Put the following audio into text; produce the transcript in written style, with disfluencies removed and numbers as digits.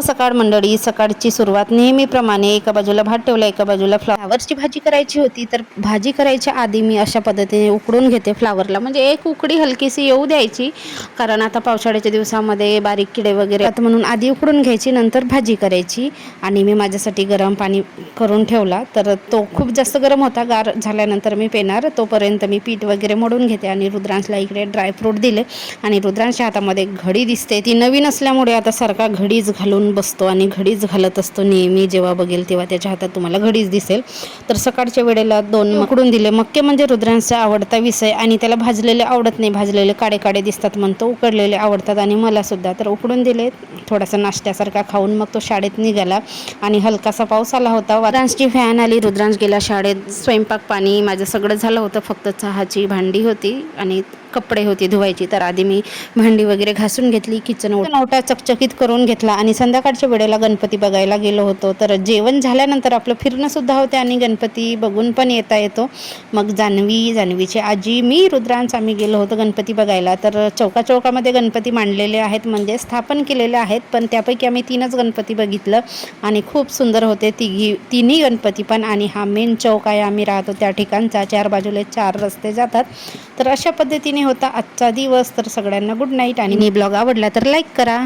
सकाळ मंडळी, सकाळची सुरुवात नेहमीप्रमाणे एका बाजूला भात ठेवला, एका बाजूला फ्लावरची भाजी करायची होती. तर भाजी करायच्या आधी मी अशा पद्धतीने उकडून घेते फ्लावरला, म्हणजे एक उकडी हलकीशी येऊ द्यायची, कारण आता पावसाळ्याच्या दिवसामध्ये बारीक किडे वगैरे आता म्हणून आधी उकडून घ्यायची, नंतर भाजी करायची. आणि मी माझ्यासाठी गरम पाणी करून ठेवला, तर तो खूप जास्त गरम होता. गार झाल्यानंतर मी पेणार, तोपर्यंत मी पीठ वगैरे मोडून घेते. आणि रुद्रांशला इकडे ड्रायफ्रूट दिले आणि रुद्रांशच्या हातामध्ये घडी दिसते, ती नवीन असल्यामुळे आता सारखा घडीच घालून बसतो आणि घडीच घालत असतो नेहमी. जेव्हा बघेल तेव्हा त्याच्या हातात तुम्हाला घडीच दिसेल. तर सकाळच्या वेळेला 2 उकडून दिले. मक्के म्हणजे रुद्रांचा आवडता विषय आणि त्याला भाजलेले आवडत नाही, भाजलेले काडे काडे दिसतात म्हणतो, उकडलेले आवडतात आणि मला सुद्धा. तर उकडून दिले, थोडासा नाश्त्यासारखा खाऊन मग तो शाळेत निघाला. आणि हलकासा पाऊस आला होता. रुद्रांशची फॅन आली, रुद्रांश गेला शाळेत. स्वयंपाक पाणी माझं सगळं झालं होतं, फक्त चहाची भांडी होती आणि कपडे होती धुवायची. तर आधी मी भांडी वगैरे घासून घेतली, किचन ओटा चकचकीत करून घेतला आणि संध्याकाळच्या वेळेला गणपती बघायला गेलो होतो. तर जेवण झाल्यानंतर आपलं फिरणं सुद्धा होते आणि गणपती बघून पण येतो. मग जान्हवीची आजी, मी, रुद्रांश आम्ही गेलो होतो गणपती बघायला. तर चौकामध्ये गणपती मांडलेले आहेत, म्हणजे स्थापन केलेले आहेत, पण त्यापैकी आम्ही 3च गणपती बघितलं आणि खूप सुंदर होते तिन्ही गणपती पण. आणि हा मेन चौक आहे आम्ही राहतो त्या ठिकाणचा, 4 बाजूले 4 रस्ते जातात. तर अशा पद्धतीने होता आजचा दिवस. तर सगळ्यांना गुड नाईट आणि ब्लॉग आवडला तर लाईक करा.